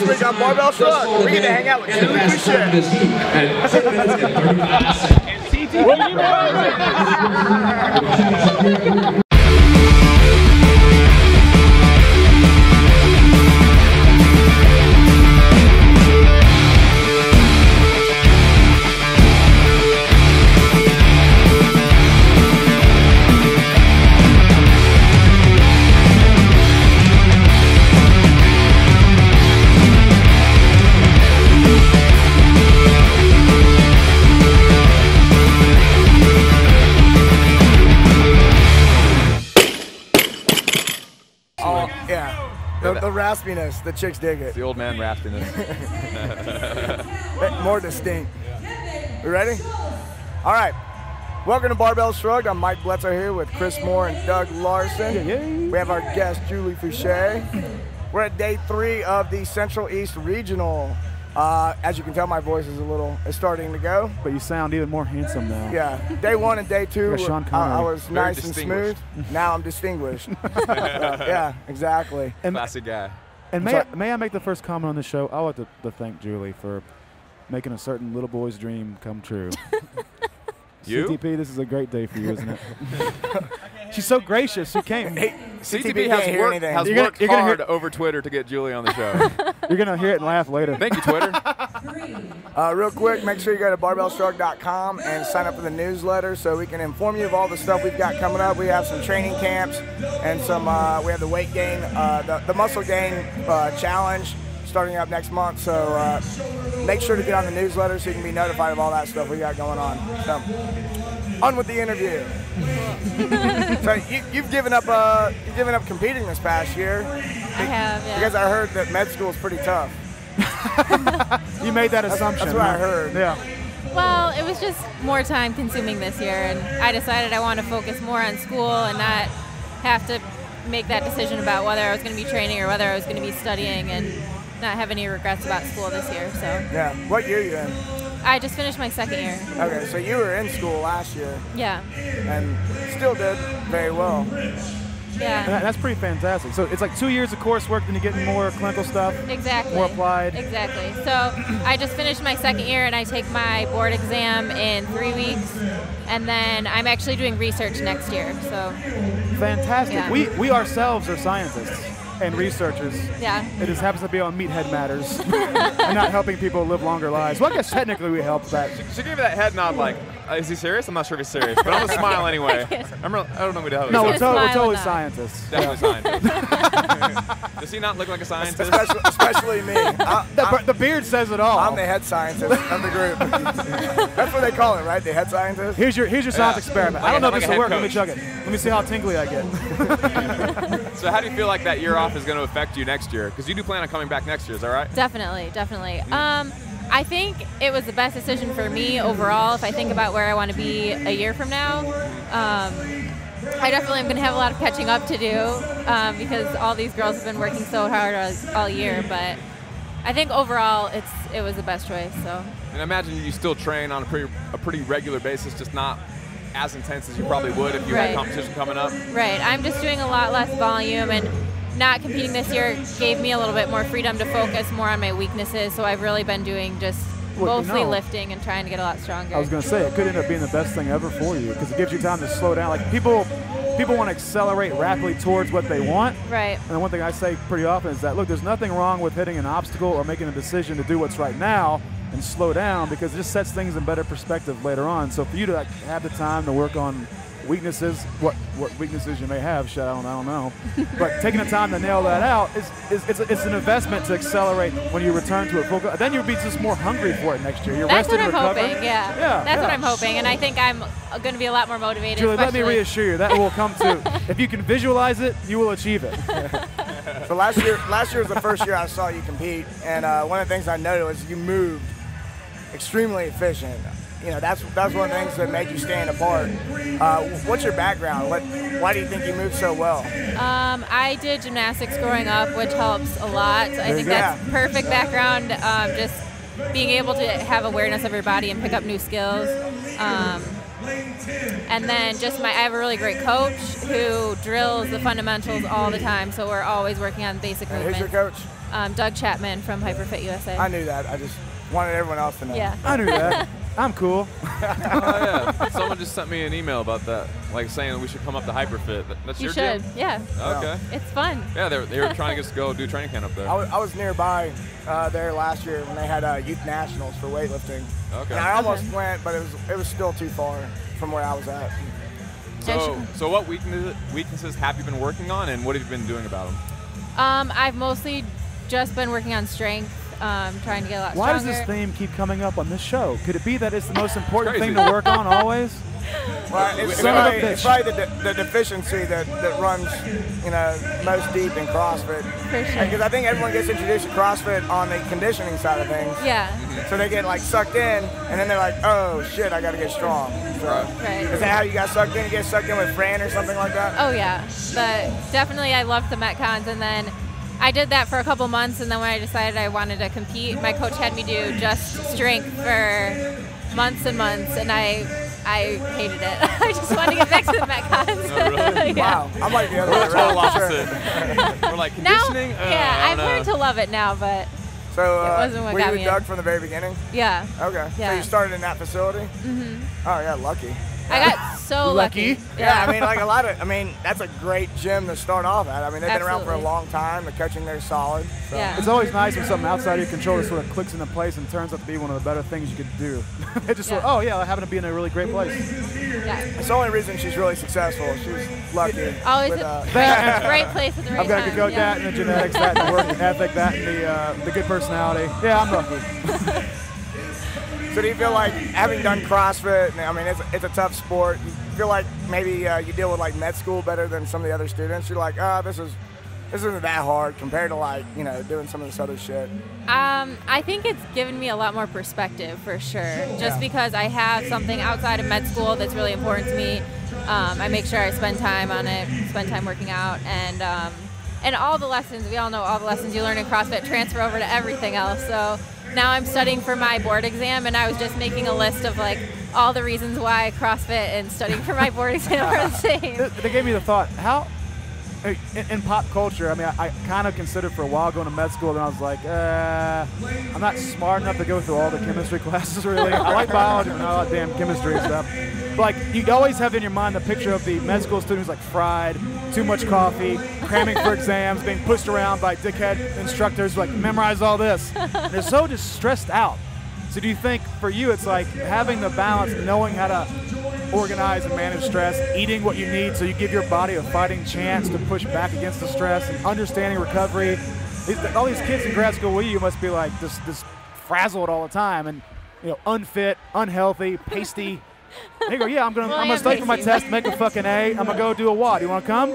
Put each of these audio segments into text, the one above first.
This week on Barbell Shrugged, we get to hang out with Julie Foucher. And 6 minutes and 35 seconds. The raspiness, the chicks dig it. It's the old man raspiness. More distinct. We ready? All right. Welcome to Barbell Shrugged. I'm Mike Bletzer here with Chris Moore and Doug Larson. We have our guest, Julie Foucher. We're at day 3 of the Central East Regional. As you can tell, my voice is starting to go. But you sound even more handsome now. Yeah. Day 1 and day 2, I was Very nice and smooth. Now I'm distinguished. Yeah, exactly. Classic guy. And may I make the first comment on the show? I want to thank Julie for making a certain little boy's dream come true. You? CTP, this is a great day for you, isn't it? She's so gracious. She came. Hey, CTP has worked hard over Twitter to get Julie on the show. You're going to hear it and laugh later. Thank you, Twitter. Real quick, make sure you go to barbellshrugged.com and sign up for the newsletter so we can inform you of all the stuff we've got coming up. We have some training camps and some. We have the weight gain, the muscle gain challenge starting up next month. So make sure to get on the newsletter so you can be notified of all that stuff we got going on. So, on with the interview. So you've given up competing this past year. I have, yeah. Because I heard that med school is pretty tough. You made that assumption. That's what I heard. Yeah. Well, it was just more time consuming this year, and I decided I want to focus more on school and not have to make that decision about whether I was going to be training or whether I was going to be studying, and not have any regrets about school this year. So. Yeah. What year are you in? I just finished my 2nd year. Okay, so you were in school last year. Yeah. And still did very well. Yeah. And that's pretty fantastic. So it's like 2 years of coursework, then you get more clinical stuff. Exactly. More applied. Exactly. So I just finished my 2nd year, and I take my board exam in 3 weeks, and then I'm actually doing research next year. So. Fantastic. Yeah. We ourselves are scientists and researchers. Yeah. It just happens to be on Meathead Matters and not helping people live longer lives. Well, I guess technically we help that. She gave me that head nod like, is he serious? I'm not sure if he's serious, but I'm going to smile anyway. I don't know what to No, we're totally nod. Scientists. Definitely scientists. Does he not look like a scientist? Especially me. The beard says it all. I'm the head scientist of the group. That's what they call it, right? The head scientist? Here's your science experiment. I don't know if this will work. Coach. Let me chug it. Let me see how tingly I get. So how do you feel like that year off is going to affect you next year? Because you do plan on coming back next year, is that right? Definitely, definitely. I think it was the best decision for me overall if I think about where I want to be a year from now. I definitely am going to have a lot of catching up to do because all these girls have been working so hard all year, but I think overall it was the best choice. So. And I imagine you still train on a pretty regular basis, just not as intense as you probably would if you had competition coming up. Right. I'm just doing a lot less volume, and not competing this year gave me a little bit more freedom to focus more on my weaknesses, so I've really been doing just mostly lifting and trying to get a lot stronger. I was going to say, it could end up being the best thing ever for you because it gives you time to slow down. Like people want to accelerate rapidly towards what they want. Right. And the one thing I say pretty often is that, look, there's nothing wrong with hitting an obstacle or making a decision to do what's right now and slow down because it just sets things in better perspective later on. So for you to have the time to work on weaknesses, what weaknesses you may have, I don't know. But taking the time to nail that out it's an investment to accelerate when you return to it full. Then you'll be just more hungry for it next year. You're That's rested, what I'm recovered. hoping. Yeah. That's what I'm hoping, and I think I'm going to be a lot more motivated. Julie, let me reassure you that will come to. If you can visualize it, you will achieve it. So last year was the first year I saw you compete, and one of the things I noticed was you moved extremely efficient. You know, that's one of the things that made you stand apart. What's your background? Why do you think you move so well? I did gymnastics growing up, which helps a lot. I think that's perfect background. Just being able to have awareness of your body and pick up new skills. And then I have a really great coach who drills the fundamentals all the time, so we're always working on basic movements. Who's your coach? Doug Chapman from Hyperfit USA. I knew that. I just wanted everyone else to know. Yeah. I knew that. I'm cool. Oh, yeah. Someone just sent me an email about that, like saying we should come up to Hyperfit. That's You your should, gym? yeah. Okay. It's fun. Yeah, they were trying to get us to go do training camp up there. I was nearby there last year when they had youth nationals for weightlifting. Okay. And I almost went, but it was still too far from where I was at. So what weaknesses have you been working on, and what have you been doing about them? I've mostly just been working on strength, trying to get a lot stronger. Why does this theme keep coming up on this show? Could it be that it's the most important thing to work on always? Well, it's probably the deficiency that runs, most deep in CrossFit. For sure. Because I think everyone gets introduced to CrossFit on the conditioning side of things. Yeah. So they get sucked in, and then they're like, oh shit, I got to get strong. So, Right. Is that how you got sucked in? You get sucked in with Fran or something like that? Oh yeah, but definitely I loved the Metcons, and then I did that for a couple months, and then when I decided I wanted to compete, my coach had me do just strength for months and months, and I hated it. I just wanted to get back to the Metcons. Oh, really? Yeah. Wow, I'm like the other We're way the total around. for opposite. We're like Now, conditioning. yeah, I've learned to love it now, but So It wasn't what were got you me with Doug in. from the very beginning? yeah. Okay. Yeah. So you started in that facility? Mm-hmm. Oh yeah, lucky. I got so lucky. Yeah, I mean, that's a great gym to start off at. I mean, they've been around for a Absolutely. long time. The coaching there's solid. So. Yeah. It's always nice when something outside of your control just sort of clicks into place and turns out to be one of the better things you could do. It just sort of, Yeah. oh yeah, I happen to be in a really great place. Yeah. It's the only reason she's really successful. She's lucky. Always with, the right place at the right I've got time. to go yeah. that and the genetics, that and the work ethic, that and the good personality. Yeah, I'm lucky. So do you feel like, having done CrossFit, I mean, it's a tough sport, you feel like maybe you deal with med school better than some of the other students? You're like, this isn't that hard compared to doing some of this other shit. I think it's given me a lot more perspective for sure. Just because I have something outside of med school that's really important to me. I make sure I spend time on it, spend time working out, and all the lessons, we all know all the lessons you learn in CrossFit transfer over to everything else. So now I'm studying for my board exam, and I was just making a list of all the reasons why CrossFit and studying for my board exam are the same. They gave me the thought, how, in pop culture, I mean, I kind of considered for a while going to med school, and I was like, I'm not smart enough to go through all the chemistry classes, really. I like biology, but not a lot of damn chemistry and stuff. But you always have in your mind the picture of the med school student who's fried, too much coffee, cramming for exams, being pushed around by dickhead instructors, memorize all this. And they're so just stressed out. So do you think for you it's having the balance, knowing how to organize and manage stress, eating what you need so you give your body a fighting chance to push back against the stress, and understanding recovery? All these kids in grad school with you must be this frazzled all the time and unfit, unhealthy, pasty. They go, yeah, I'm gonna study for my test, make a fucking A. I'm gonna go do a WOD. You wanna come?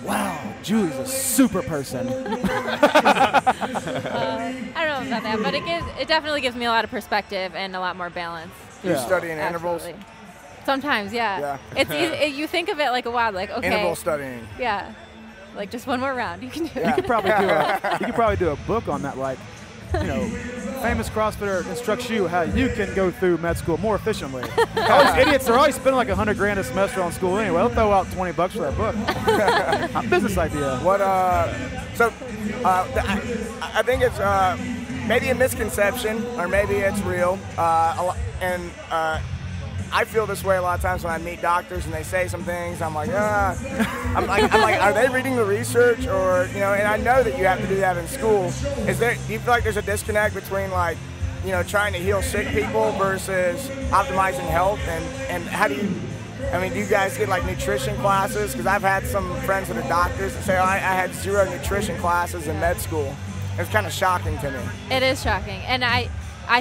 Wow, Julie's a super person. I don't know about that, but it definitely gives me a lot of perspective and a lot more balance. You study in intervals? Absolutely. Sometimes, yeah. It's easy, you think of it like a WOD, okay. Interval studying. Yeah. Just one more round, you can do it. You could probably do a book on that, famous CrossFitter instructs you how you can go through med school more efficiently. All these idiots are always spending $100,000 a semester on school anyway. They'll throw out $20 for that book. A business idea. I think it's maybe a misconception, or maybe it's real. I feel this way a lot of times when I meet doctors and they say some things. I'm like, I'm like, are they reading the research, or and I know that you have to do that in school. Do you feel like there's a disconnect between trying to heal sick people versus optimizing health, and how do you? I mean, do you guys get nutrition classes? Because I've had some friends that are doctors that say, I had 0 nutrition classes in med school. It's kind of shocking to me. It is shocking, and I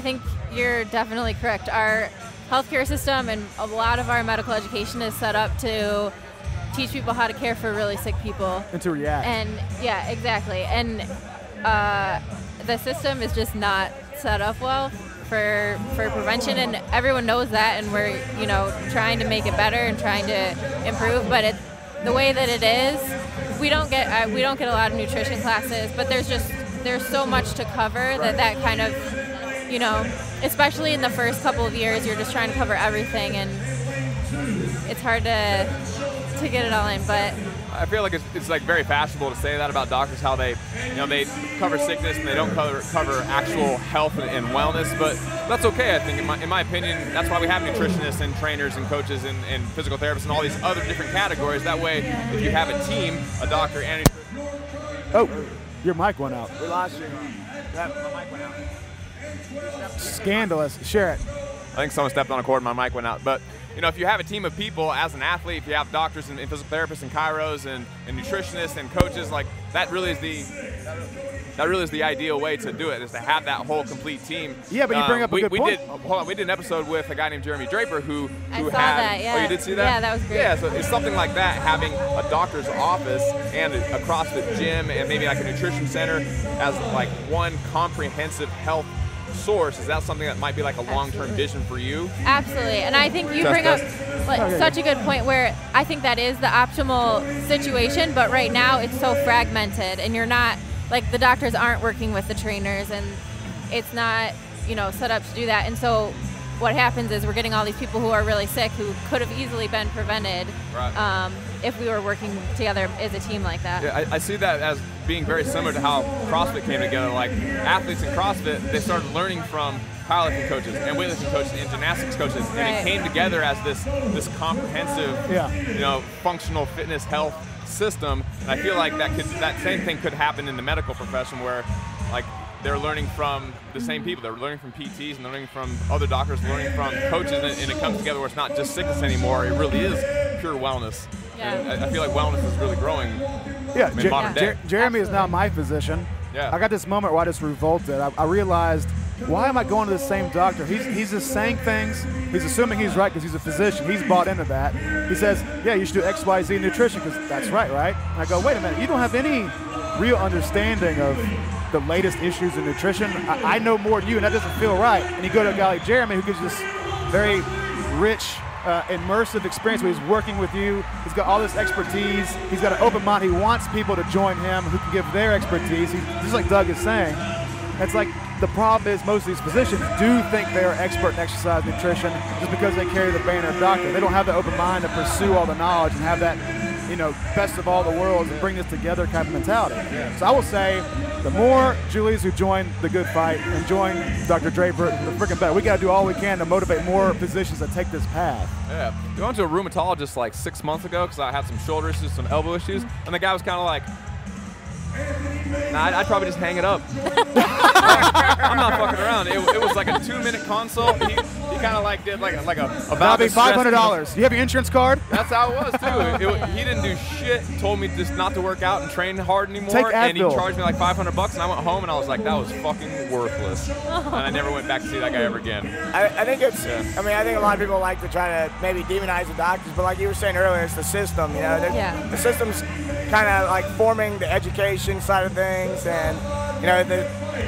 think you're definitely correct. Our healthcare system and a lot of our medical education is set up to teach people how to care for really sick people. And to react. And yeah, exactly. And the system is just not set up well for prevention, and everyone knows that, and we're trying to make it better and trying to improve. But the way that it is, we don't get a lot of nutrition classes, but there's so much to cover that kind of, especially in the first couple of years, you're just trying to cover everything, and it's hard to get it all in, but I feel like it's like very fashionable to say that about doctors, how they, they cover sickness and they don't cover actual health and wellness, but that's okay. I think, in my opinion, that's why we have nutritionists and trainers and coaches and physical therapists and all these other different categories. That way, if you have a team, a doctor and a nutritionist. Oh, your mic went out. We lost you. My mic went out. Scandalous. Share it. I think someone stepped on a cord and my mic went out. But, if you have a team of people as an athlete, if you have doctors and physical therapists and chiros and nutritionists and coaches, like that really is the ideal way to do it, is to have that whole complete team. Yeah, but you bring up a good point. We did an episode with a guy named Jeremy Draper who I saw had. That, yeah. Oh, you did see that? Yeah, that was great. Yeah, so it's something like that, having a doctor's office and a CrossFit gym and maybe like a nutrition center as like one comprehensive health source. Is that something that might be like a long-term vision for you? Absolutely, and I think you bring up such a good point where I think that is the optimal situation, but right now it's so fragmented and you're not, like the doctors aren't working with the trainers and it's not, set up to do that. And so what happens is we're getting all these people who are really sick who could have easily been prevented if we were working together as a team like that. Yeah, I see that as being very similar to how CrossFit came together. Like athletes in CrossFit, they started learning from powerlifting coaches and weightlifting coaches and gymnastics coaches, and it came together as this comprehensive, functional fitness health system. And I feel like that same thing could happen in the medical profession, where like they're learning from the same people. They're learning from PTs and they're learning from other doctors, learning from coaches, and it comes together where it's not just sickness anymore. It really is pure wellness. Yeah. And I feel like wellness is really growing in modern day. Jeremy is now my physician. Yeah. I got this moment where I just revolted. I realized, why am I going to the same doctor? He's just saying things. He's assuming he's right because he's a physician. He's bought into that. He says, yeah, you should do X, Y, Z nutrition because that's right? And I go, wait a minute, you don't have any real understanding of the latest issues in nutrition. I know more than you, and that doesn't feel right. And you go to a guy like Jeremy who gives this very rich, immersive experience where he's working with you. He's got all this expertise. He's got an open mind. He wants people to join him who can give their expertise. Just like Doug is saying, it's like the problem is most of these physicians do think they're expert in exercise nutrition just because they carry the banner of doctor. They don't have the open mind to pursue all the knowledge and have that, best of all the worlds and bring this together kind of mentality. So I will say, the more Julies who join the good fight and join Dr. Draper, the freaking better. We got to do all we can to motivate more physicians that take this path. Yeah. We went to a rheumatologist like 6 months ago because I had some shoulder issues, some elbow issues, and the guy was kind of like, nah, I'd probably just hang it up. I'm not fucking around. It was like a 2-minute consult. He kind of like did like a Bobby, $500. You have your insurance card? That's how it was too. He didn't do shit. Told me just not to work out and train hard anymore. Take Advil. And he charged me like $500, and I went home and I was like, that was fucking worthless. And I never went back to see that guy ever again. I think it's. Yeah. I mean, I think a lot of people like to try to maybe demonize the doctors, but like you were saying earlier, it's the system. The system's kind of like forming the education side of things, and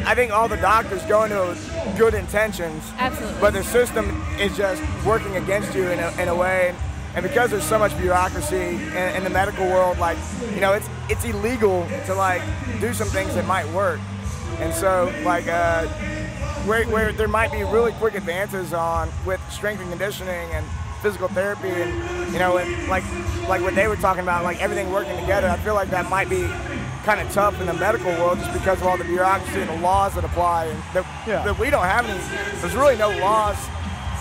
I think all the doctors go into it with good intentions. Absolutely. But the system is just working against you in a way. And because there's so much bureaucracy in the medical world, like, it's illegal to like do some things that might work. And so like where there might be really quick advances with strength and conditioning and physical therapy and and like what they were talking about, like everything working together, I feel like that might be kind of tough in the medical world just because of all the bureaucracy and the laws that apply, and that we don't have any. There's really no laws,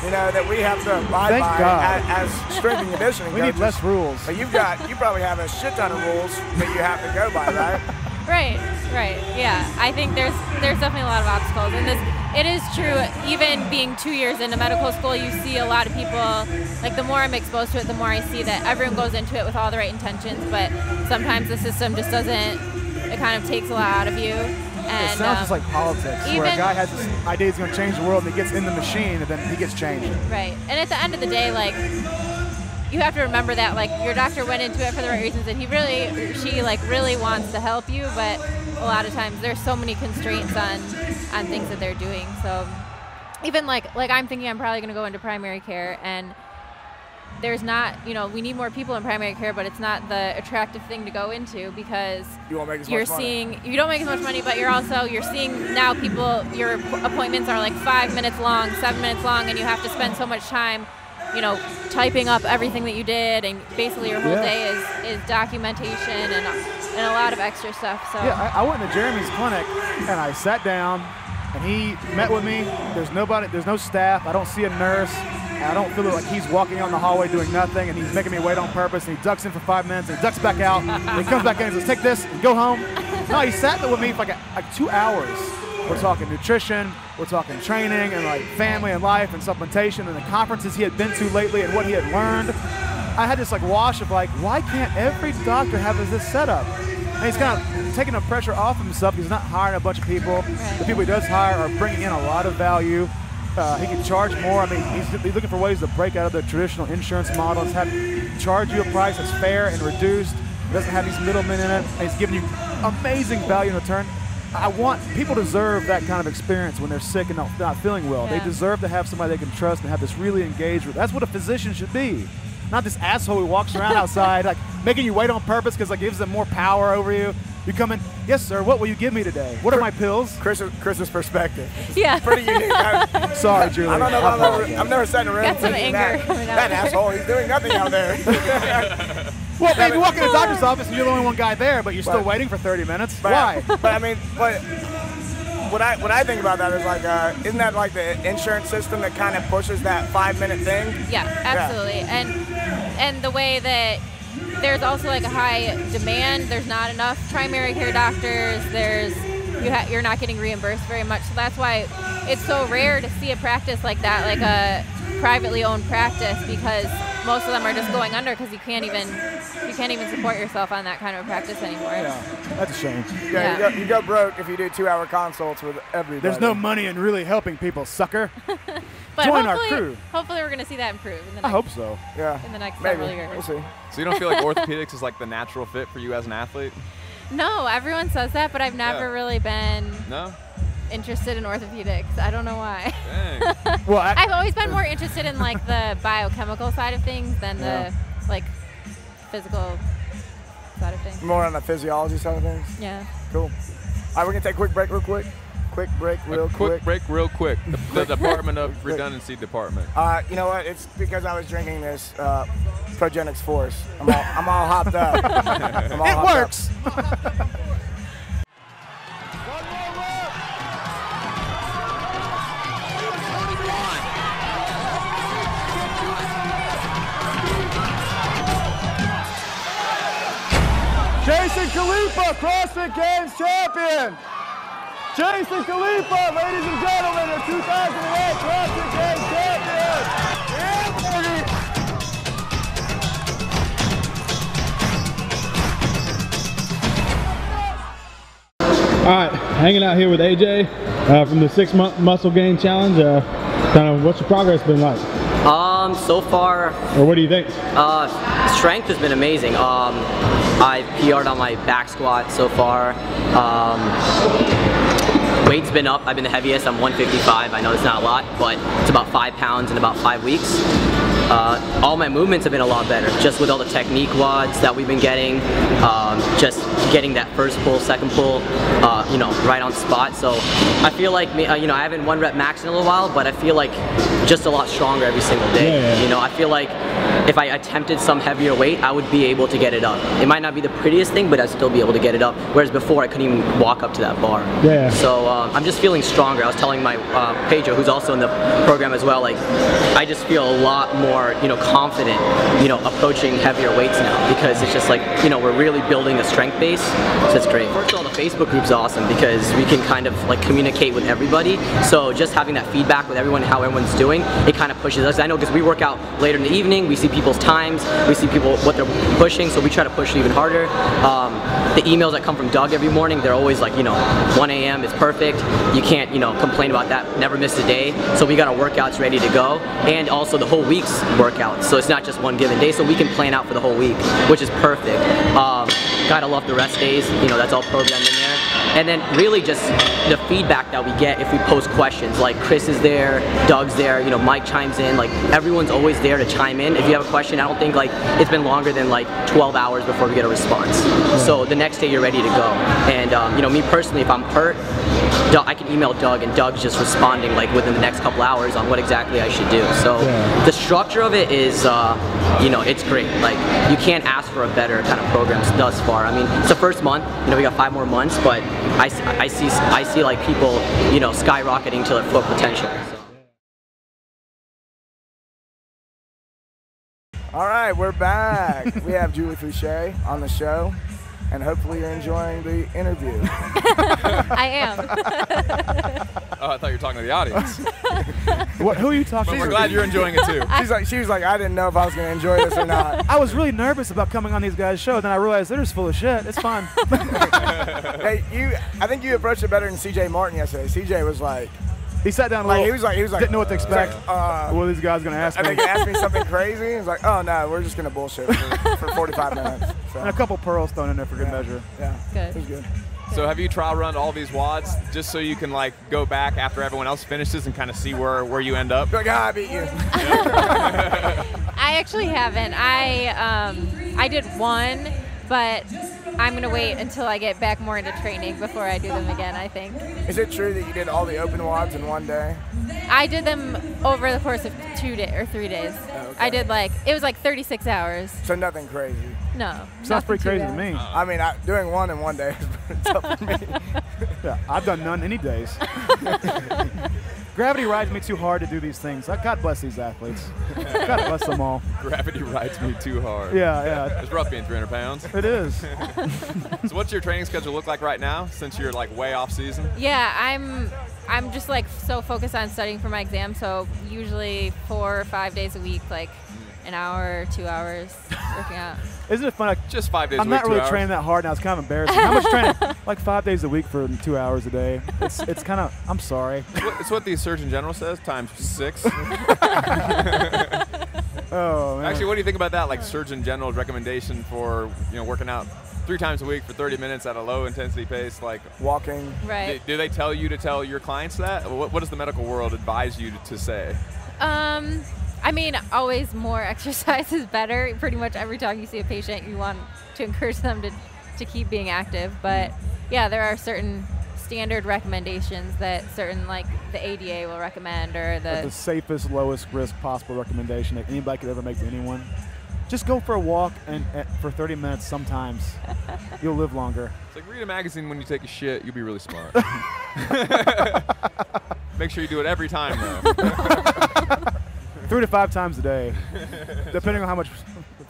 that we have to abide by as strength and conditioning. We need less rules. But you probably have a shit ton of rules that you have to go by, right? Right. Yeah, I think there's definitely a lot of obstacles, and it is true. Even being 2 years into medical school, you see a lot of people. Like the more I'm exposed to it, the more I see that everyone goes into it with all the right intentions, but sometimes the system just doesn't. It kind of takes a lot out of you. And it sounds just like politics, where a guy has this idea he's going to change the world, and he gets in the machine, and then he gets changed. Right, and at the end of the day, like, you have to remember that, like, your doctor went into it for the right reasons, and she really wants to help you, but a lot of times there's so many constraints on things that they're doing. So even like I'm thinking I'm probably going to go into primary care, and there's not, we need more people in primary care, but it's not the attractive thing to go into because you won't make as you're much money. seeing, you don't make as much money, but you're seeing now people, your appointments are like 5 minutes long, 7 minutes long, and you have to spend so much time typing up everything that you did, and basically your whole day is documentation and a lot of extra stuff. So yeah, I went to Jeremy's clinic and I sat down and he met with me. There's no staff. I don't see a nurse. I don't feel like he's walking out in the hallway doing nothing, and he's making me wait on purpose, and he ducks in for 5 minutes, and he ducks back out, and he comes back in and says, take this and go home. No, he sat there with me for like 2 hours. We're talking nutrition, we're talking training, and like family and life and supplementation and the conferences he had been to lately and what he had learned. I had this like wash of like, why can't every doctor have this setup? And he's kind of taking the pressure off of himself. He's not hiring a bunch of people. Right. The people he does hire are bringing in a lot of value. He can charge more. I mean, he's looking for ways to break out of the traditional insurance model. Charge you a price that's fair and reduced. It doesn't have these middlemen in it. And he's giving you amazing value in return. People deserve that kind of experience when they're sick and not feeling well. Yeah. They deserve to have somebody they can trust and have this really engaged with. That's what a physician should be. Not this asshole who walks around outside like making you wait on purpose because it gives them more power over you. You come in, yes sir, what will you give me today? What are my pills? Chris's perspective. Yeah. Pretty unique. Sorry, Julie. I don't know. I've never sat in a room Got some thinking anger coming out. that asshole. He's doing nothing out there. Well, maybe you walk in the doctor's office and you're the only one guy there, but you're still waiting for 30 minutes. Why? But I mean, what I think about that is like, isn't that like the insurance system that kind of pushes that 5-minute thing? Yeah, absolutely. Yeah. And the way that there's also like a high demand. There's not enough primary care doctors. You're not getting reimbursed very much. So that's why it's so rare to see a practice like that, like a privately owned practice, because most of them are just going under because you can't even support yourself on that kind of a practice anymore. Yeah, that's a shame. Yeah. You go broke if you do 2-hour consults with everybody. There's no money in really helping people, sucker. But Join our crew. Hopefully we're going to see that improve in the next, I hope so. Yeah. in the next Maybe. several years. We'll see. So you don't feel like orthopedics is like the natural fit for you as an athlete? No, everyone says that, but I've never really been interested in orthopedics. I don't know why. Dang. Well, I've always been more interested in like the biochemical side of things than the like physical side of things. More on the physiology side of things. Yeah. Cool. All right, we're gonna take a quick break real quick. Quick break real quick. Quick break real quick. The Department of Redundancy Department. You know what? It's because I was drinking this Progenics Force. I'm all hopped up. it works. Jason Khalifa, CrossFit Games champion. Jason Khalifa, ladies and gentlemen, the 2008 CrossFit Games champion. Yeah, baby. All right, hanging out here with AJ from the 6-month muscle gain challenge. Kind of what's your progress been like? So far, or what do you think? Strength has been amazing. I've PR'd on my back squat so far. Weight's been up. I've been the heaviest. I'm 155. I know it's not a lot, but it's about 5 pounds in about 5 weeks. All my movements have been a lot better, just with all the technique wads that we've been getting, just getting that first pull, second pull, right on spot. So I feel like, I haven't 1 rep max in a little while, but I feel like just a lot stronger every single day. Yeah. I feel like if I attempted some heavier weight, I would be able to get it up. It might not be the prettiest thing, but I'd still be able to get it up. Whereas before, I couldn't even walk up to that bar. Yeah. So I'm just feeling stronger. I was telling my Pedro, who's also in the program as well, like I just feel a lot more, confident, approaching heavier weights now, because it's just like, we're really building a strength base. So it's great. First of all, the Facebook group's awesome because we can kind of like communicate with everybody. So just having that feedback with everyone, how everyone's doing, it kind of pushes us. I know because we work out later in the evening, we see people's times, we see people what they're pushing, so we try to push it even harder. The emails that come from Doug every morning, they're always like, 1 a.m. is perfect. You can't, complain about that. Never miss a day. So we got our workouts ready to go, and also the whole week's workouts. So it's not just one given day. So we can plan out for the whole week, which is perfect. Gotta love the rest days. That's all programmed in there. And then really just the feedback that we get if we post questions. Like Chris is there, Doug's there, you know, Mike chimes in. Like everyone's always there to chime in. If you have a question, I don't think like it's been longer than like 12 hours before we get a response. So the next day you're ready to go. And you know, me personally, if I'm hurt, I can email Doug, and Doug's just responding like within the next couple hours on what exactly I should do. So the structure of it is, you know, it's great. Like you can't ask for a better kind of program thus far. I mean, it's the first month. You know, we got 5 more months, but I see like people, you know, skyrocketing to their full potential. So. All right, we're back. We have Julie Foucher on the show, and hopefully you're enjoying the interview. I am. Oh, I thought you were talking to the audience. Who are you talking But to? we're glad you're enjoying it too. She was like, I didn't know if I was going to enjoy this or not. I was really nervous about coming on these guys' show, then I realized they're just full of shit. It's fun. Hey, I think you approached it better than CJ Martin yesterday. CJ was like, He sat down a like little. he was like, didn't know what to expect. Like, what are these guys going to ask I me? think he asked me something crazy. He was like, oh no, we're just going to bullshit for 45 minutes. So, And a couple pearls thrown in there for good measure. yeah, Good. it was good. So have you trial run all these WODs just so you can like go back after everyone else finishes and kind of see where you end up? Like, I beat you. I actually haven't. I did one, but I'm gonna wait until I get back more into training before I do them again, I think. Is it true that you did all the open WODs in one day? I did them over the course of 2 days or 3 days. Oh, okay. I did it was like 36 hours. So nothing crazy. No. Sounds nothing pretty too crazy to bad. me. I mean, doing one in one day is pretty tough for me. Yeah, I've done none any days. Gravity rides me too hard to do these things. God bless these athletes. God bless them all. Gravity rides me too hard. Yeah. It's rough being 300 pounds. It is. So what's your training schedule look like right now since you're like way off season? Yeah, I'm just like so focused on studying for my exam, so usually 4 or 5 days a week, like an hour, 2 hours working out. Isn't it fun? Just 5 days a I'm week, not really 2 hours. training that hard now. It's kind of embarrassing. How much training? Like 5 days a week for 2 hours a day. It's kind of, I'm sorry. It's what the Surgeon General says, times 6. Oh, man. Actually, what do you think about that? Like Surgeon General's recommendation for, you know, working out 3 times a week for 30 minutes at a low intensity pace, like Walking. Right. do they tell you to tell your clients that? What does the medical world advise you to say? I mean, always more exercise is better. Pretty much every time you see a patient, you want to encourage them to keep being active. But yeah, there are certain standard recommendations that certain, like the ADA will recommend, or the safest, lowest risk possible recommendation that anybody could ever make to anyone. Just go for a walk and for 30 minutes sometimes. You'll live longer. It's like read a magazine when you take a shit, you'll be really smart. Make sure you do it every time, though. 3 to 5 times a day, depending on how much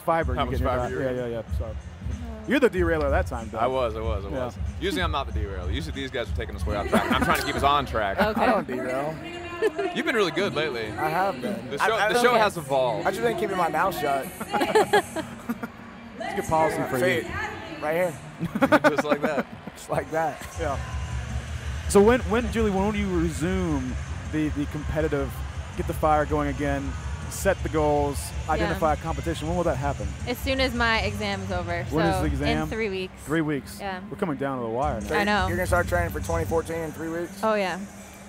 fiber How you much get in your fiber diet. you're Yeah. So you're the derailer that time, though. I was. Yeah. Usually I'm not the derailer. Usually these guys are taking us way off track. And I'm trying to keep us on track. Okay. I don't derail. You've been really good lately. I have been. The show has evolved. I've just been keeping my mouth shut. It's good policy for See, you. right here. Just like that. Just like that. Yeah. So when Julie, when will you resume the competitive, get the fire going again, set the goals, identify a competition? When will that happen? As soon as my exam is over. When is so the exam? in 3 weeks. 3 weeks. Yeah. We're coming down to the wire now. I know. You're going to start training for 2014 in 3 weeks? Oh yeah.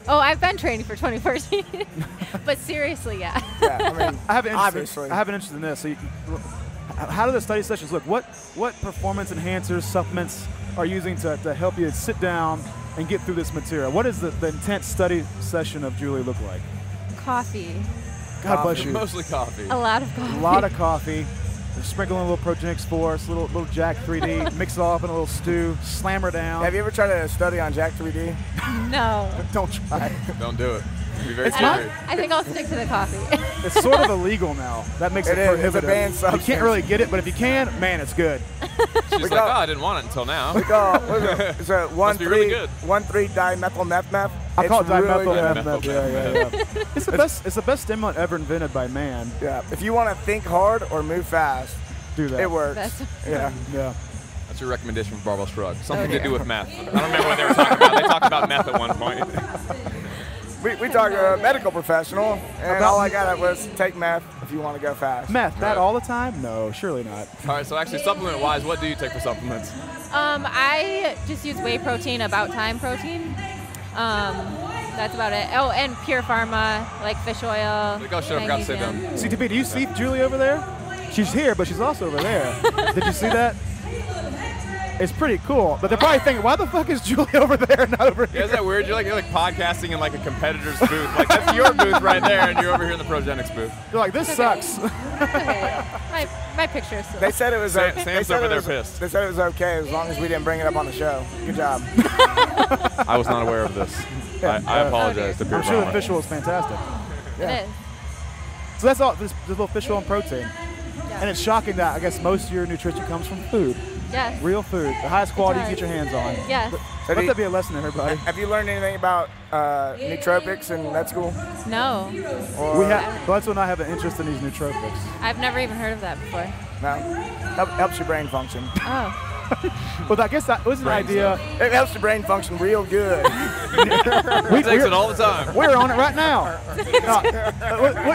Oh, I've been training for 2014, but seriously, yeah. Yeah, I mean, I have an obviously. interest in this. So how do the study sessions look? What performance enhancers, supplements are you using to help you sit down and get through this material? What does the intense study session of Julie look like? Coffee. God bless you. Mostly coffee. A lot of coffee. A lot of coffee. Sprinkle in a little Progenics Force, little Jack 3D, mix it all up in a little stew, slam her down. Have you ever tried to study on Jack 3D? No. Don't try. Don't do it. It'll be very I, don't- scary. I think I'll stick to the coffee. It's sort of illegal now. That makes it It is. It's a prohibitive. banned You substance. can't really get it, but if you can, man, it's good. She's like, oh, I didn't want it until now. We call it's a Must be really good. 1,3-dimethyl-meth. I call it It's really dimethyl good. Yeah. It's the best stimulant ever invented by man. Yeah. If you want to think hard or move fast, Do that. it works. That's- Yeah. Yeah. That's your recommendation for Barbell Shrugged. Something Oh, to do with meth. I don't remember what they were talking about. They talked about meth at one point. We talked to a medical professional, and all I got was take meth if you want to go fast. Meth, that Right. all the time? No, surely not. All right, so actually supplement-wise, what do you take for supplements? I just use whey protein, About Time protein. That's about it. Oh, and Pure Pharma, like fish oil. Like, I should have got to sit down. CTP, do you see Julie over there? She's here, but she's also over there. Did you see that? It's pretty cool, but they're probably thinking, why the fuck is Julie over there and not over here? Yeah, isn't that weird? You're like podcasting in like a competitor's booth. Like that's your booth right there, and you're over here in the Progenics booth. You're like, this sucks. My picture's still. They said it was. Sam's over there pissed. They said it was okay as long as we didn't bring it up on the show. Good job. I was not aware of this. I apologize to Pure I'm sure the Pharma. fish oil is fantastic. It is. So that's all. This little fish oil and protein. And it's shocking that I guess most of your nutrition comes from food. Yes. Real food, the highest quality you can get your hands on. Yes. So Let that be a lesson to everybody. Have you learned anything about nootropics in med school? No. We have, Bledsoe and I have an interest in these nootropics. I've never even heard of that before. No. Helps your brain function. Oh. Well, I guess that was an idea. It helps your brain function real good. He takes it all the time. We're on it right now.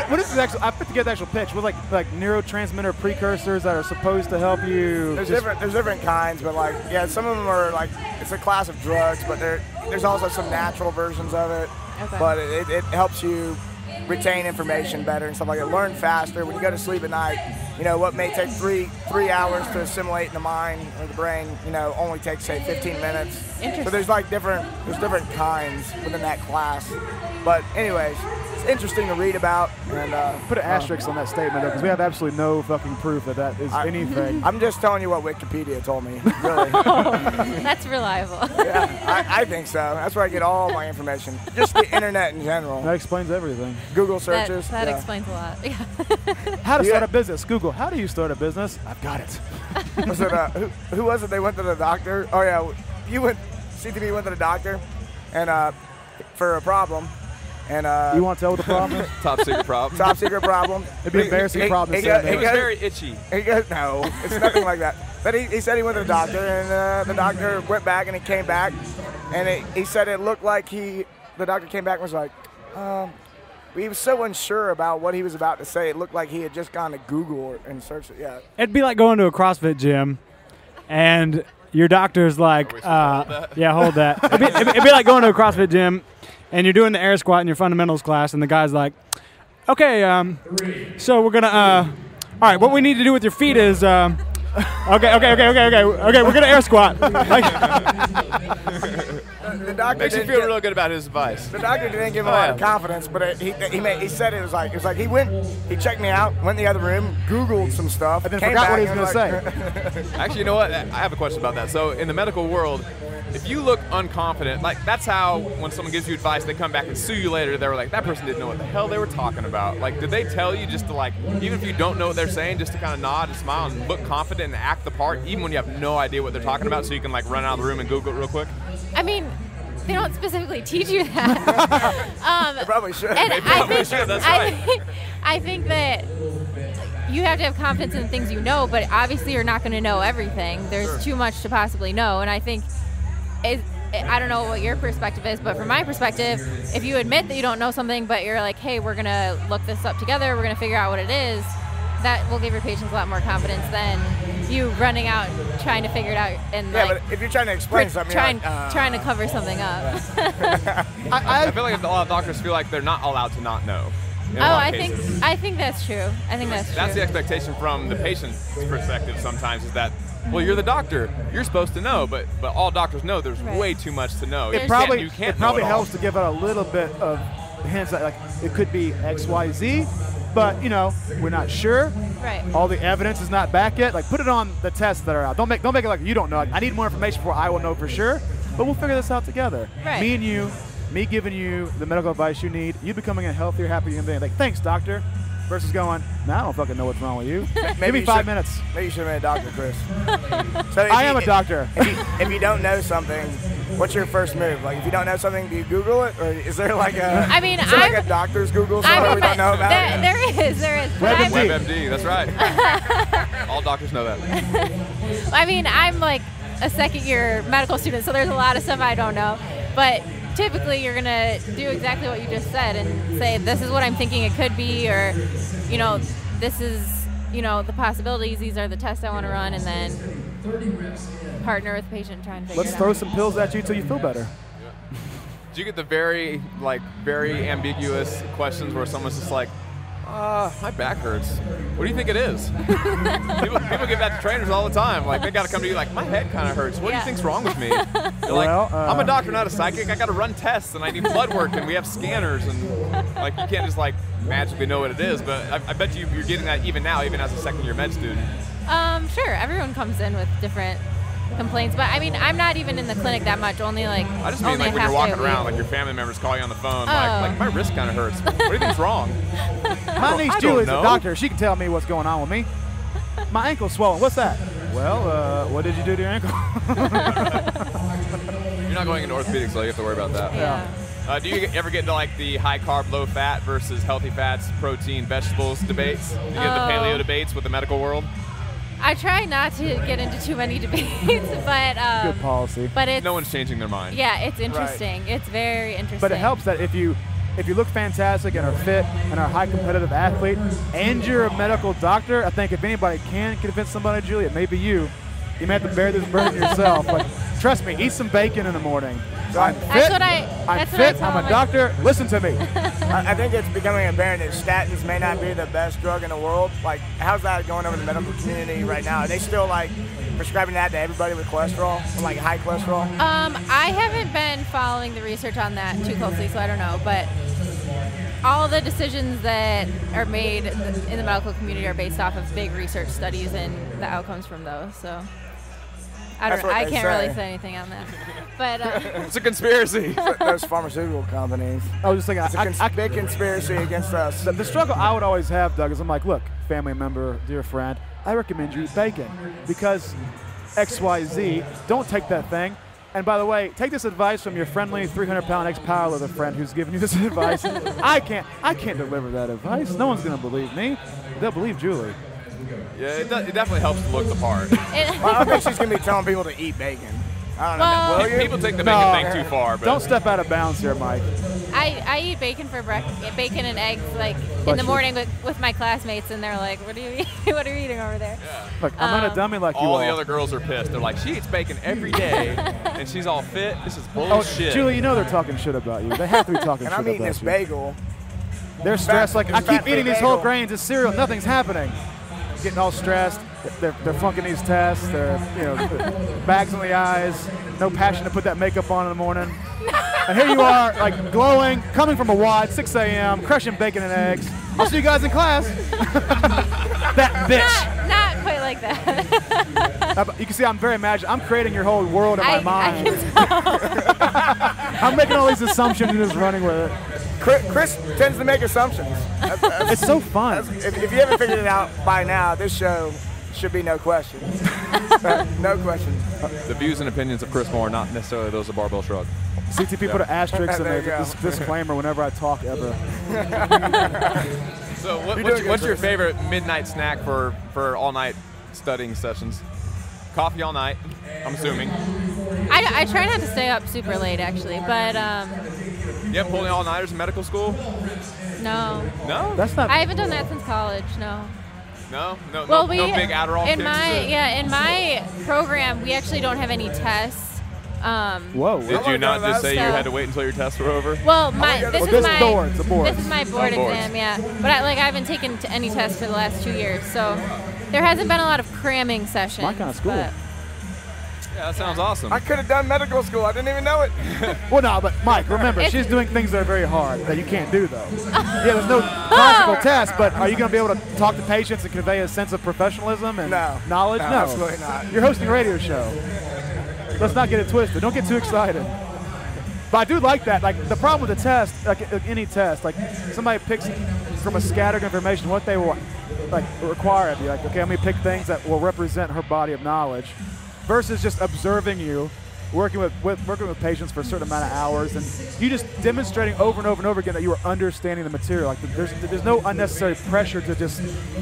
What is this actual? I put together the actual pitch with like neurotransmitter precursors that are supposed to help you. There's different kinds, but like some of them are like it's a class of drugs, but there's also some natural versions of it. Okay. But it helps you retain information better and stuff like that. Learn faster when you go to sleep at night. You know what may take three hours to assimilate in the mind or the brain. You know only takes say 15 minutes. Interesting. So there's different kinds within that class. But anyways, it's interesting to read about. And put an asterisk on that statement though, because we have absolutely no fucking proof that is anything. I'm just telling you what Wikipedia told me. Really. That's reliable. Yeah, I think so. That's where I get all my information. Just the internet in general. That explains everything. Google searches. That explains a lot. Yeah. How to start a business? Google. How do you start a business? I've got it. Was it who was it? They went to the doctor. Oh yeah, CTV went to the doctor, and for a problem. And you want to tell what the problem is? Top secret problem. Top secret problem. It'd be an embarrassing problem. He was very itchy. He goes, no, it's nothing like that. But he said he went to the doctor, and the doctor went back, and he came back, and he said it looked like the doctor came back and was like, he was so unsure about what he was about to say. It looked like he had just gone to Google and searched it. Yeah. It'd be like going to a CrossFit gym, and your doctor's like, yeah, hold that. It'd be like going to a CrossFit gym, and you're doing the air squat in your fundamentals class, and the guy's like, okay, so we're gonna, all right, what we need to do with your feet is, okay, we're gonna air squat. The doctor makes you feel real good about his advice. The doctor didn't give him a lot of confidence, but he said it was like he checked me out, went in the other room, Googled some stuff, and then came forgot back what he was going to say. Actually, you know what? I have a question about that. So in the medical world, if you look unconfident, like that's how when someone gives you advice, they come back and sue you later. They were like, that person didn't know what the hell they were talking about. Like, did they tell you just to like, even if you don't know what they're saying, just to kind of nod and smile and look confident and act the part, even when you have no idea what they're talking about, so you can like run out of the room and Google it real quick? I mean, they don't specifically teach you that. They probably should. And They probably should. That's right. I think that you have to have confidence in the things you know, but obviously you're not going to know everything. There's too much to possibly know, and I think I don't know what your perspective is, but from my perspective, if you admit that you don't know something, but you're like, hey, we're going to look this up together, we're going to figure out what it is, that will give your patients a lot more confidence than you running out trying to figure it out and but if you're trying to explain something, trying to cover something up. I feel like a lot of doctors feel like they're not allowed to not know. I think that's true. I think that's true. That's the expectation from the patient's perspective sometimes, is that, well, you're the doctor, you're supposed to know, but all doctors know there's way too much to know. It probably helps to give out a little bit of hints that like it could be XYZ, but you know, we're not sure. Right. All the evidence is not back yet. Like, put it on the tests that are out. Don't make it like you don't know. I need more information before I will know for sure. But we'll figure this out together. Right. Me and you, me giving you the medical advice you need, you becoming a healthier, happier human being. Like, thanks, doctor. Versus going, I don't fucking know what's wrong with you. Give me 5 minutes. Maybe you should have been a doctor, Chris. So I am a doctor. If you don't know something, what's your first move? Like, if you don't know something, do you Google it, or is there like a? I mean, like a doctor's Google somewhere we don't know about? There is. WebMD, that's right. All doctors know that. I mean, I'm like a second-year medical student, so there's a lot of stuff I don't know. But typically, you're gonna do exactly what you just said and say, "This is what I'm thinking it could be," or, you know, "This is, you know, the possibilities. These are the tests I want to run," and then partner with the patient trying to figure Let's it throw out. some pills at you till you feel better. Do you get the very ambiguous questions where someone's just like, my back hurts. What do you think it is? people give that to trainers all the time. Like, they got to come to you like, my head kind of hurts. What do you think's wrong with me? You're like, I'm a doctor, not a psychic. I got to run tests, and I need blood work, and we have scanners, and like, you can't just like magically know what it is. But I bet you're getting that even now, even as a second-year med student. Sure. Everyone comes in with different complaints, but I mean, I'm not even in the clinic that much. Only like I just mean like when you're walking around, like your family members call you on the phone, like my wrist kind of hurts. What do you think's wrong? My niece Julie's a doctor. She can tell me what's going on with me. My ankle's swollen. What's that? Well, what did you do to your ankle? You're not going into orthopedics, so you have to worry about that. Yeah. Do you ever get into like the high carb, low fat versus healthy fats, protein, vegetables debates? Do you get the paleo debates with the medical world? I try not to get into too many debates, but good policy. But it's, no one's changing their mind. Yeah, it's interesting. Right. It's very interesting. But it helps that if you look fantastic and are fit and are a high competitive athlete and you're a medical doctor, I think if anybody can convince somebody, Julie, it may be you. You may have to bear this burden yourself. Like, trust me, eat some bacon in the morning. I'm fit. I'm a doctor. Listen to me. I think it's becoming apparent that statins may not be the best drug in the world. Like, how's that going over in the medical community right now? Are they still like prescribing that to everybody with cholesterol, like high cholesterol? I haven't been following the research on that too closely, so I don't know. But all the decisions that are made in the medical community are based off of big research studies and the outcomes from those. So I don't know. I can't really say anything on that. But it's a conspiracy. Those pharmaceutical companies. I was just thinking, it's a big conspiracy against us. The struggle I would always have, Doug, is I'm like, look, family member, dear friend, I recommend you eat bacon because XYZ. Don't take that thing. And by the way, take this advice from your friendly 300-pound ex-powerlifter friend who's giving you this advice. I can't deliver that advice. No one's going to believe me. They'll believe Julie. Yeah, it definitely helps to look the part. Well, I think she's going to be telling people to eat bacon. I don't know. Well, people take the bacon thing too far. But don't step out of bounds here, Mike. I eat bacon for breakfast, bacon and eggs, like in the morning with my classmates, and they're like, "What are you eating? What are you eating over there?" Yeah. Look, I'm not a dummy like you all. All the other girls are pissed. They're like, "She eats bacon every day, and she's all fit. This is bullshit." Oh, Julie, you know they're talking shit about you. They have to be talking shit about you. And I'm eating this bagel. They're stressed. Like, I keep eating these whole grains. It's cereal. Nothing's happening. Getting all stressed. They're flunking these tests. They're bags in the eyes. No passion to put that makeup on in the morning. And here you are, like glowing, coming from a WOD, 6 a.m., crushing bacon and eggs. I'll see you guys in class. That bitch. Not quite like that. You can see I'm very imaginative. I'm creating your whole world in my mind. I can tell. I'm making all these assumptions and just running with it. Chris tends to make assumptions. It's so fun. If you haven't figured it out by now, this show should be no question. No question. The views and opinions of Chris Moore, not necessarily those of Barbell Shrugged. CTP put an asterisk in there, this disclaimer whenever I talk ever. So what's your favorite midnight snack for all-night studying sessions? Coffee all night, I'm assuming. I try not to stay up super late, actually, but You haven't pulled any all-nighters in medical school? no. No? That's not. I haven't done that since college, no. No Well, big Adderall in my program, we actually don't have any tests. Whoa. Did you not just say you had to wait until your tests were over? Well, this is my board boards. exam, yeah. But I haven't taken any tests for the last 2 years, so there hasn't been a lot of cramming sessions. My kind of school. Yeah, that sounds awesome. I could have done medical school. I didn't even know it. Well, no, but Mike, remember, she's doing things that are very hard that you can't do, though. Yeah, there's no practical test, but are you going to be able to talk to patients and convey a sense of professionalism and knowledge? No, absolutely not. You're hosting a radio show. Let's not get it twisted. Don't get too excited. But I do like that. Like, the problem with the test, like any test, like somebody picks from a scattered information what they will require of you. Like, okay, I'm going to pick things that will represent her body of knowledge versus just observing you, working with patients for a certain amount of hours, and you just demonstrating over and over and over again that you are understanding the material. Like, there's no unnecessary pressure to just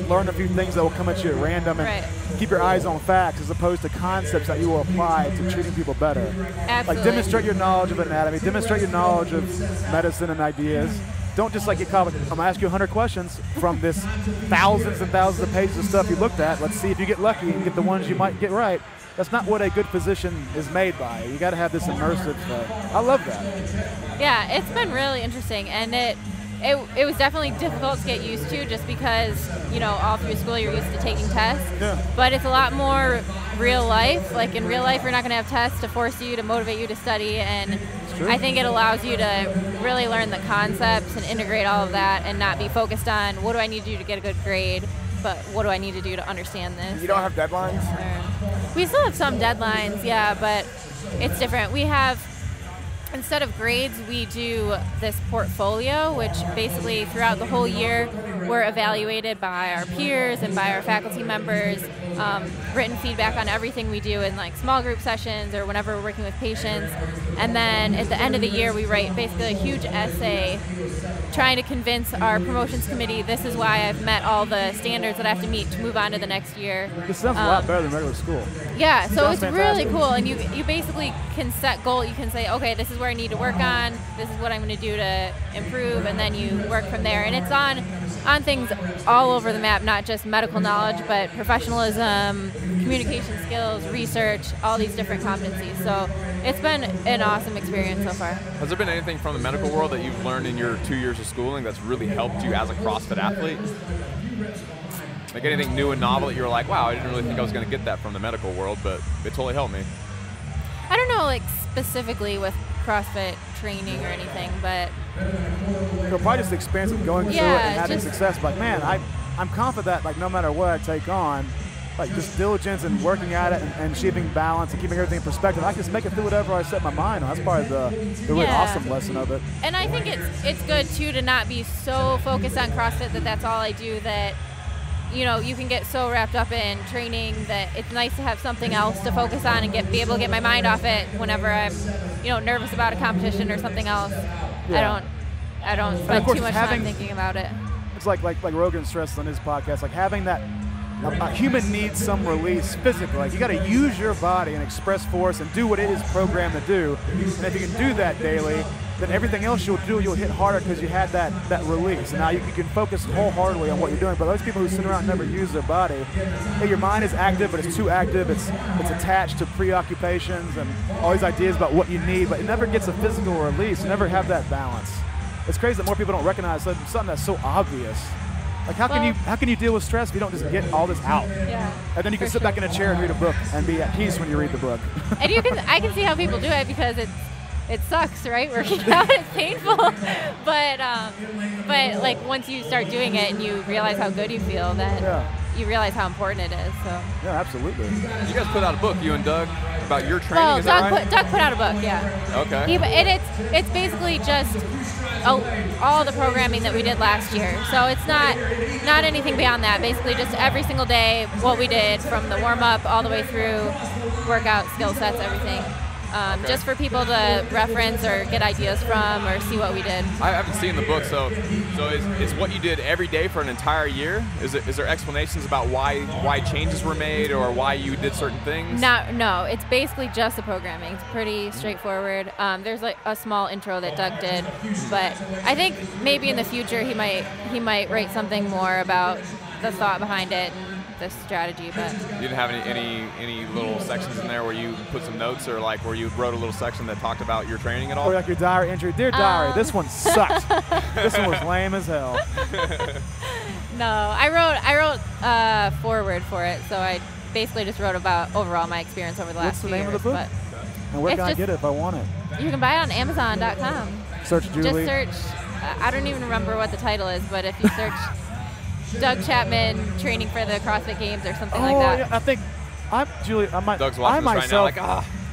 learn a few things that will come at you at random and keep your eyes on facts as opposed to concepts that you will apply to treating people better. Absolutely. Like, demonstrate your knowledge of anatomy, demonstrate your knowledge of medicine and ideas. Don't just get caught with, I'm going to ask you 100 questions from this thousands and thousands of pages of stuff you looked at. Let's see if you get lucky and get the ones you might get right. That's not what a good physician is made by. You got to have this immersive. I love that. Yeah, it's been really interesting, and it was definitely difficult to get used to, just because all through school you're used to taking tests. Yeah. But it's a lot more real life. Like in real life, you're not going to have tests to force you, to motivate you to study, and I think it allows you to really learn the concepts and integrate all of that, and not be focused on what do I need to do to get a good grade, but what do I need to do to understand this. You don't have deadlines? We still have some deadlines, yeah, but it's different. We have, instead of grades, we do this portfolio, which basically throughout the whole year we're evaluated by our peers and by our faculty members, written feedback on everything we do in like small group sessions or whenever we're working with patients. And then at the end of the year we write basically a huge essay trying to convince our promotions committee this is why I've met all the standards that I have to meet to move on to the next year. This sounds a lot better than regular school. Yeah, so it's fantastic. really cool, and you basically can set goals. You can say, okay, this is where I need to work on, this is what I'm going to do to improve, and then you work from there. And it's on things all over the map, not just medical knowledge, but professionalism, communication skills, research, all these different competencies. So it's been an awesome experience so far. Has there been anything from the medical world that you've learned in your 2 years of schooling that's really helped you as a CrossFit athlete? Like anything new and novel that you were like, wow, I didn't really think I was going to get that from the medical world, but it totally helped me? I don't know, like specifically with CrossFit training or anything, but Probably just the experience of going through it and having success. Like, man, I'm confident that like no matter what I take on, like just diligence and working at it and achieving balance and keeping everything in perspective, I can just make it through whatever I set my mind on. That's probably the really awesome lesson of it. And I think it's good too to not be so focused on CrossFit that that's all I do, that you can get so wrapped up in training that it's nice to have something else to focus on and be able to get my mind off it whenever I'm nervous about a competition or something else. Yeah. I don't spend too much time thinking about it. It's like Rogan stressed on his podcast, like having that a human needs some release physically. Like you got to use your body and express force and do what it is programmed to do. And if you can do that daily, then everything else you'll hit harder because you had that release. And now you can focus wholeheartedly on what you're doing. But those people who sit around and never use their body, hey, your mind is active, but it's too active. It's attached to preoccupations and all these ideas about what you need, but it never gets a physical release. You never have that balance. It's crazy that more people don't recognize something that's so obvious. Like how can you deal with stress if you don't just get all this out? Yeah. And then you can sit back in a chair and read a book and be at peace when you read the book. And I can see how people do it because it sucks, right? Working out is painful, but like once you start doing it and you realize how good you feel, then you realize how important it is. So yeah, absolutely. You guys put out a book, you and Doug, about your training. Well, is that right? Doug put out a book, yeah. Okay. It's basically just all the programming that we did last year. So it's not anything beyond that. Basically just every single day what we did from the warm-up all the way through workout, skill sets, everything. Just for people to reference or get ideas from or see what we did. I haven't seen the book, so is what you did every day for an entire year? Is there explanations about why changes were made or why you did certain things? No, it's basically just the programming. It's pretty straightforward. There's like a small intro that Doug did, but I think maybe in the future he might write something more about the thought behind it and the strategy. But you didn't have any little sections in there where you put some notes, or like where you wrote a little section that talked about your training at all? Or like your diary entry, dear diary, this one sucked. This one was lame as hell. No, I wrote forward for it, so I basically just wrote about overall my experience over the last few years. What's the name of the book? And where can I get it if I want it? You can buy it on Amazon.com. Search Julie. Just search. I don't even remember what the title is, but if you search Doug Chapman training for the CrossFit Games or something like that. Yeah, I think Julie. Doug's watching this right now, like,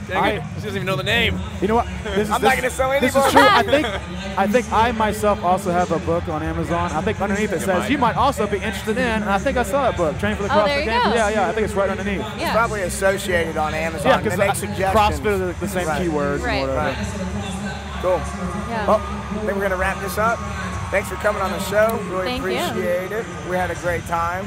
dang it, she doesn't even know the name. You know what? I'm not going to sell any This is true. I think I myself also have a book on Amazon. I think underneath it says you might also be interested in, and I think I saw that book, Training for the CrossFit Games. Go. Yeah, I think it's right underneath. Yeah. It's probably associated on Amazon. Yeah, because CrossFit are the same keywords. Right. And whatever. Right. Cool. Yeah. Well, I think we're going to wrap this up. Thanks for coming on the show. Really Thank appreciate it. We had a great time.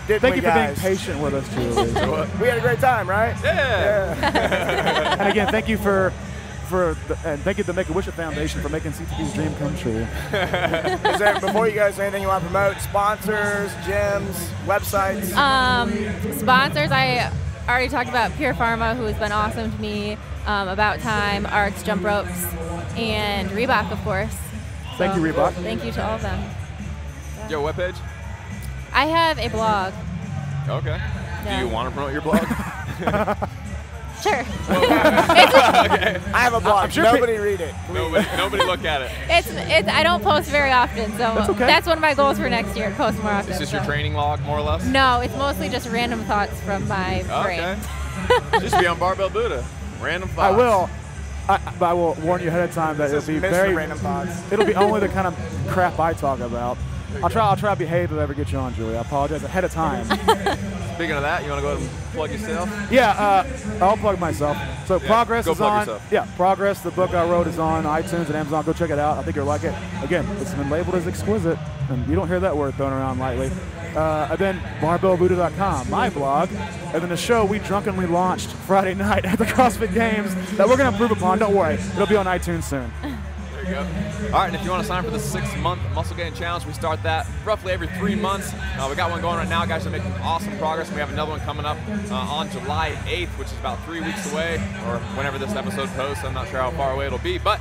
Thank you for being patient with us, Julie. We had a great time, right? Yeah. And again, thank you and thank you to the Make-A-Wish Foundation for making CTP's dream come true. Is there, before you guys, anything you want to promote? Sponsors, gyms, websites? Sponsors, already talked about Pure Pharma, who has been awesome to me, About Time, Arts, Jump Ropes, and Reebok, of course. Thank you, Reebok. Thank you to all of them. Your webpage? I have a blog. Okay. Yeah. Do you want to promote your blog? Sure. Okay. I have a blog. I'm sure Nobody read it. Nobody look at it. It's I don't post very often, so that's one of my goals for next year, to post more often. Is this your training log, more or less? No, it's mostly just random thoughts from my brain. Okay. Just be on Barbell Buddha. Random thoughts. I will. But I will warn you ahead of time that it'll be very random thoughts. It'll be only the kind of crap I talk about. I'll try to behave if I ever get you on, Julie. I apologize ahead of time. Speaking of that, you want to go ahead and plug yourself? Yeah, I'll plug myself. So Yeah, Progress go is plug on. yourself. Yeah, Progress, the book I wrote, is on iTunes and Amazon. Go check it out. I think you'll like it. Again, it's been labeled as exquisite, and you don't hear that word thrown around lightly. And then barbellbuddha.com, my blog, and then the show we drunkenly launched Friday night at the CrossFit Games that we're going to improve upon. Don't worry, it'll be on iTunes soon. There you go. All right, and if you want to sign up for the 6-month Muscle Gain Challenge, we start that roughly every 3 months. We got one going right now. Guys are making awesome progress, and we have another one coming up on July 8th, which is about 3 weeks away, or whenever this episode posts. I'm not sure how far away it'll be, but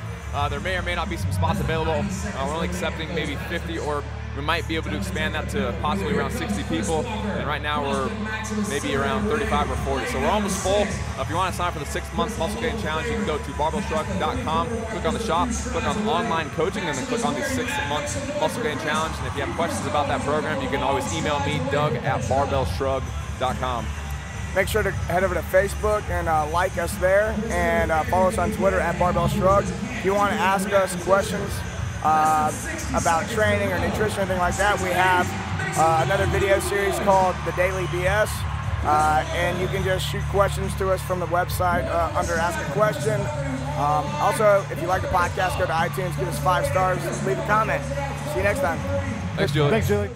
there may or may not be some spots available. We're only accepting maybe 50, or we might be able to expand that to possibly around 60 people. And right now we're maybe around 35 or 40. So we're almost full. If you want to sign up for the 6-month Muscle Gain Challenge, you can go to barbellshrugged.com, click on the shop, click on online coaching, and then click on the 6-month Muscle Gain Challenge. And if you have questions about that program, you can always email me, Doug@barbellshrugged.com. Make sure to head over to Facebook and like us there, and follow us on Twitter @BarbellShrugged. If you want to ask us questions about training or nutrition or anything like that, we have another video series called The Daily BS, and you can just shoot questions to us from the website under Ask a Question. Also, if you like the podcast, go to iTunes, give us 5 stars, leave a comment. See you next time. Thanks, Julie. Thanks, Julie.